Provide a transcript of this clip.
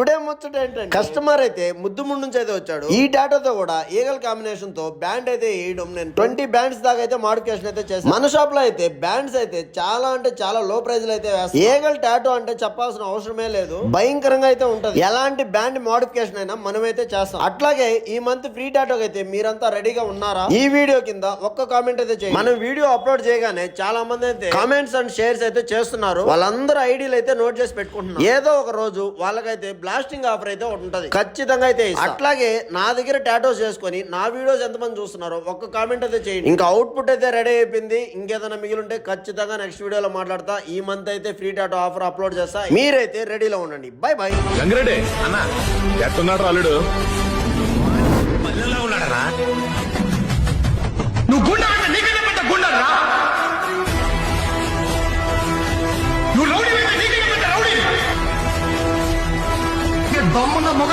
Today ముచ్చట ఏంటంటే customer అయితే ముద్దు ముందు నుంచి అయితే వచ్చాడు. ఈ టాటోతో కూడా ఈగల్ కాంబినేషన్ తో బ్యాండ్ అయితే వేయడం, నేను 20 బ్యాండ్స్ దాకా అయితే మోడిఫికేషన్ అయితే చేశాను. మన షాప్ లో అయితే బ్యాండ్స్ అయితే చాలా అంటే చాలా లో ప్రైస్ లో అయితే వేస్తాం. ఈగల్ టాటో అంటే చెప్పాల్సిన అవసరమే లేదు, భయంకరంగా అయితే ఉంటది. ఎలాంటి బ్యాండ్ మోడిఫికేషన్ అయినా మనమైతే చేస్తాం. అట్లాగే ఈ మంత్ ఫ్రీ టాటోకి అయితే మీరంతా రెడీగా ఉన్నారా? ఈ వీడియో కింద ఒక్క కామెంట్ అయితే చేయండి. మనం వీడియో అప్లోడ్ చేయగానే చాలా మంది అయితే కామెంట్స్ అండ్ షేర్స్ అయితే చేస్తున్నారు. వాళ్ళందరూ ఐడీలు అయితే నోట్ చేసి పెట్టుకుంటున్నారు. ఏదో ఒక రోజు వాళ్ళకైతే బ్లాస్టింగ్ ఆఫర్ అయితే ఉంటది, ఖచ్చితంగా అయితే ఇస్తా. అట్లాగే నా దగ్గర టాటోస్ చేసుకొని నా వీడియోస్ ఎంతమంది చూస్తున్నారో ఒక్క కామెంట్ అయితే చేయండి. ఇంకా అవుట్పుట్ అయితే రెడీ అయిపోయింది. ఇంకేదైనా మిగిలి ఉంటే ఖచ్చితంగా నెక్స్ట్ వీడియోలో మాట్లాడతా. ఈ మంత్ అయితే ఫ్రీ టాటో ఆఫర్ అప్లోడ్ చేస్తా, మీరైతే రెడీలో ఉండండి. By by. గంగిరెడ్డి అన్న ఎట్టున్నాడు అల్లుడు? పల్లెల్లో ఉన్నాడరా? నువ్వు గుండా అంటే నీకన్నా పెద్ద గుండరా? నువ్వు రౌడీ నీకన్నా పెద్ద రౌడీ. దమ్మున్న మొగ